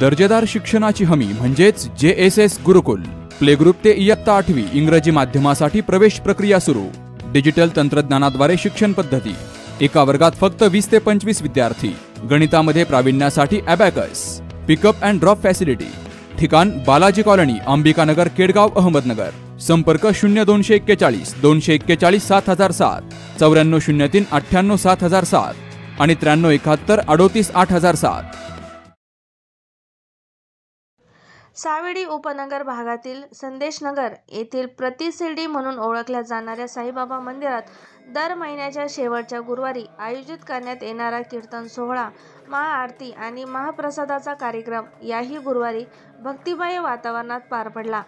दर्जेदार शिक्षणाची हमी म्हणजेच JSS गुरुकुल. प्ले ग्रुप ते इयत्ता 8वी इंग्रजी माध्यमासाठी प्रवेश प्रक्रिया सुरू. डिजिटल तंत्रज्ञानाद्वारे शिक्षण पद्धती. एका वर्गात फक्त 20 ते 25 विद्यार्थी. गणितामध्ये प्रावीण्यासाठी abacus. Pickup and drop facility. ठिकाण बालाजी कॉलनी, अंबिकानगर, केडगाव, अहमदनगर. संपर्क 0241 241 7007, 9403 98 7007 आणि 9371 38 8007. सावेडी उपनगर भागातील संदेशनगर येथील प्रतिशिर्डी म्हणून ओळखल्या जाणाऱ्या साईबाबा मंदिरात दर महिन्याच्या शेवटच्या गुरुवारी आयोजित करण्यात येणारा कीर्तन सोहळा, महाआरती आणि महाप्रसादाचा कार्यक्रम याही गुरुवारी भक्तिमय वातावरणात पार पडला.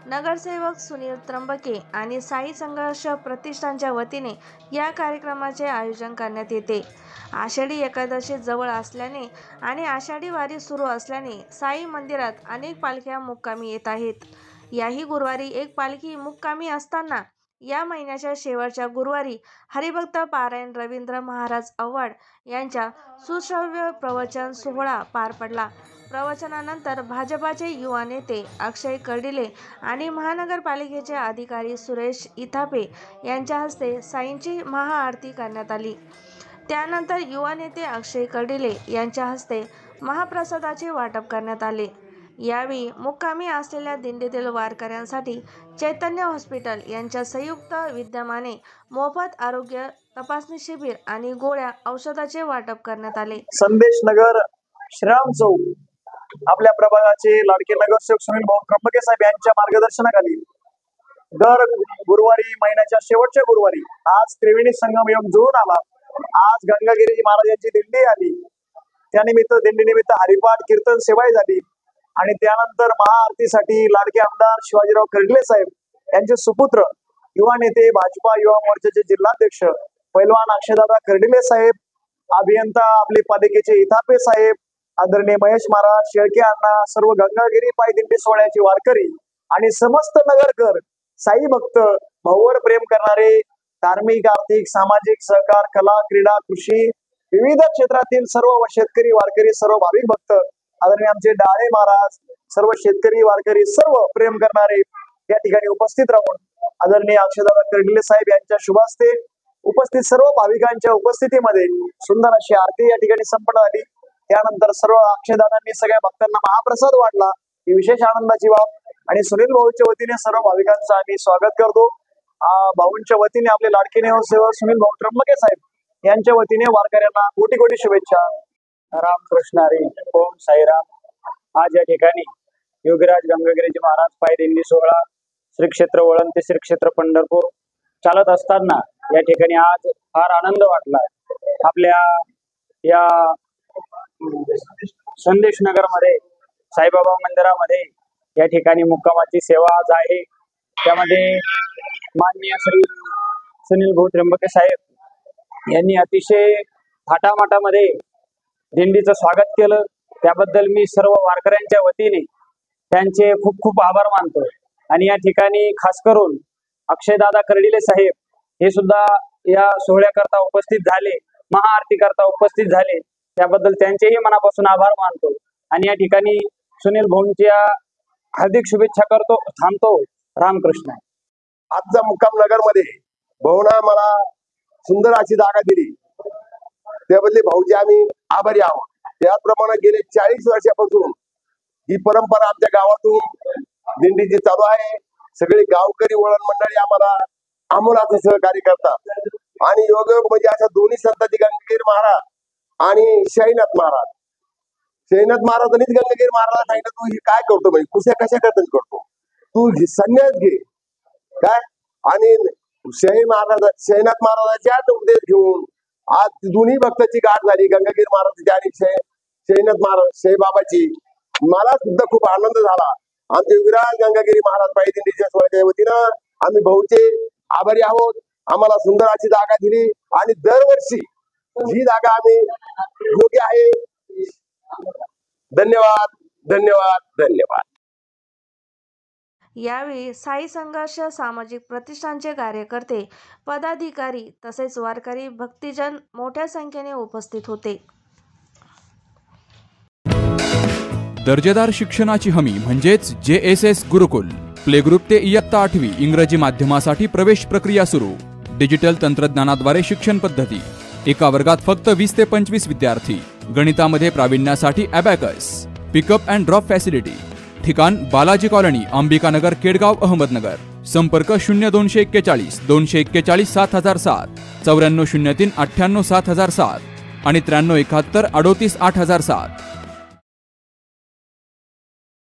नगरसेवक सुनील त्र्यंबके आणि साई संघर्ष प्रतिष्ठानच्या वतीने या कार्यक्रमाचे आयोजन करण्यात येते. आषाढी एकादशी जवळ असल्याने आणि आषाढी वारी सुरू असल्याने साई मंदिरात अनेक पालख्या मुक्कामी येत आहेत. याही गुरुवारी एक पालखी मुक्कामी असताना या महिन्याच्या शेवटच्या गुरुवारी हरिभक्त पारायण रवींद्र महाराज आव्हाड यांच्या सुश्राव्य प्रवचन सोहळा पार पडला. प्रवचनानंतर भाजपाचे युवा नेते अक्षय कर्डिले आणि महानगरपालिकेचे अधिकारी सुरेश इथापे यांच्या हस्ते साईंची महाआरती करण्यात आली. त्यानंतर युवा नेते अक्षय कर्डिले यांच्या हस्ते महाप्रसादाचे वाटप करण्यात आले. यावेळी मुक्कामी असलेल्या दिंडीतील वारकऱ्यांसाठी चैतन्य हॉस्पिटल यांच्या संयुक्त विद्यमाने मोफत आरोग्य तपासणी शिबिर आणि गोळ्या औषधाचे वाटप करण्यात आले. संदेश नगर, श्रीराम चौक आपल्या प्रभागाचे लाडके नगरसेवक सुनील भाऊ त्र्यंबके साहेब यांच्या मार्गदर्शनाखाली दर गुरुवारी महिन्याच्या शेवटच्या गुरुवारी आज त्रिवेणी संगम योग जुळून आला. आज गंगागिरी महाराजांची दिंडी आली. त्यानिमित्त दिंडीनिमित्त हरिपाठ कीर्तन सेवाही झाली आणि त्यानंतर महाआरतीसाठी लाडके आमदार शिवाजीराव कर्डिले साहेब यांचे सुपुत्र युवा नेते भाजपा युवा मोर्चाचे जिल्हाध्यक्ष पैलवान अक्षयदादा कर्डिले साहेब, अभियंता आपले पालिकेचे इथापे साहेब, आदरणीय महेश महाराज शेळके अण्णा, सर्व गंगागिरी पाय दिंडी सोहळ्याचे वारकरी आणि समस्त नगरकर, साई भक्त, भाऊवर प्रेम करणारे, धार्मिक, आर्थिक, सामाजिक, सहकार, कला, क्रीडा, कृषी विविध क्षेत्रातील सर्व शेतकरी वारकरी, सर्व भाविक भक्त, आदरणीय आमचे डाळे महाराज, सर्व शेतकरी वारकरी, सर्व प्रेम करणारे या ठिकाणी उपस्थित राहून आदरणीय अक्षयदादा कर्डिले साहेब यांच्या शुभास्ते उपस्थित सर्व भाविकांच्या उपस्थितीमध्ये सुंदर अशी आरती या ठिकाणी संपन्न झाली. त्यानंतर सर्व अक्षयदादांनी सगळ्या भक्तांना महाप्रसाद वाटला. ही विशेष आनंदाची बाब आणि सुनील भाऊच्या वतीने सर्व भाविकांचं आम्ही स्वागत करतो. भाऊंच्या वतीने आपले लाडके नगरसेवक सुनील भाऊ त्र्यंबके साहेब यांच्या वतीने वारकऱ्यांना कोटी कोटी शुभेच्छा. रामकृष्ण हरी, ओम साईराम. आज या ठिकाणी योगीराज गंगागिरीजी महाराज पाय दिंडी सोहळा श्री क्षेत्र वळण ते श्री क्षेत्र पंढरपूर चालत असताना या ठिकाणी आज फार आनंद वाटला. आपल्या या संदेश नगर मध्ये साईबाबा मंदिरामध्ये या ठिकाणी मुक्कामाची सेवा आज आहे. त्यामध्ये माननीय श्री सुनील भाऊ त्र्यंबके साहेब यांनी अतिशय थाटामाटामध्ये दिंडीचं स्वागत केलं. त्याबद्दल मी सर्व वारकऱ्यांच्या वतीने त्यांचे खूप खूप आभार मानतो. आणि या ठिकाणी खास करून अक्षयदादा कर्डिले साहेब हे सुद्धा या सोहळ्याकरता उपस्थित झाले, महाआरती करता उपस्थित झाले. त्याबद्दल त्यांचेही मनापासून आभार मानतो आणि या ठिकाणी सुनील भाऊंच्या हार्दिक शुभेच्छा करतो. थांबतो. रामकृष्ण. आजचा मुक्काम नगर मध्ये भाऊना मला सुंदर अशी जागा दिली, त्याबद्दल भाऊजी आम्ही आभारी आहोत. त्याचप्रमाणे गेले 40 वर्षापासून ही परंपरा आमच्या गावातून दिंडीची चालू आहे. सगळे गावकरी वळण मंडळी आम्हाला आमोलाचं सहकार्य करतात आणि योगायोग म्हणजे अशा दोन्ही संतांची गंगागिरी महाराज आणि शाहीनाथ महाराज. शाहीनाथ महाराजांनीच गंगागिरी महाराज सांगितलं, तू हे काय करतो भाई, कुशा कशा करतो, तू संन्यास घे काय. आणि शाहीनाथ महाराजांच्या उपदेश घेऊन आज दोन्ही भक्ताची गाठ झाली, गंगागिरी महाराजांची आणि शाहीनाथ महाराज शाहीबाबाची. मला सुद्धा खूप आनंद झाला. आमचे विराज गंगागिरी महाराज पायी दिंडीच्या सोहळ्याच्या वतीनं आम्ही भाऊचे आभारी आहोत. आम्हाला सुंदर अशी जागा दिली आणि दरवर्षी ही जागा आम्ही योग्य आहे. धन्यवाद, धन्यवाद, धन्यवाद. यावेळी साई संघर्ष सामाजिक प्रतिष्ठानचे कार्यकर्ते, पदाधिकारी तसेच वारकरी भक्तजन मोठ्या संख्येने उपस्थित होते. दर्जेदार शिक्षणाची हमी म्हणजेच JSS गुरुकुल. प्ले ग्रुप ते इयत्ता 8वी इंग्रजी माध्यमासाठी प्रवेश प्रक्रिया सुरू. डिजिटल तंत्रज्ञानाद्वारे शिक्षण पद्धती. एका वर्गात फक्त 20 ते 25 विद्यार्थी. गणितामध्ये प्रावीण्यासाठी abacus. Pickup and drop facility. ठिकाण बालाजी कॉलनी, अंबिकानगर, केडगाव, अहमदनगर. संपर्क 0241 241 7007, 9403 98 7007 आणि 9371 38 8007.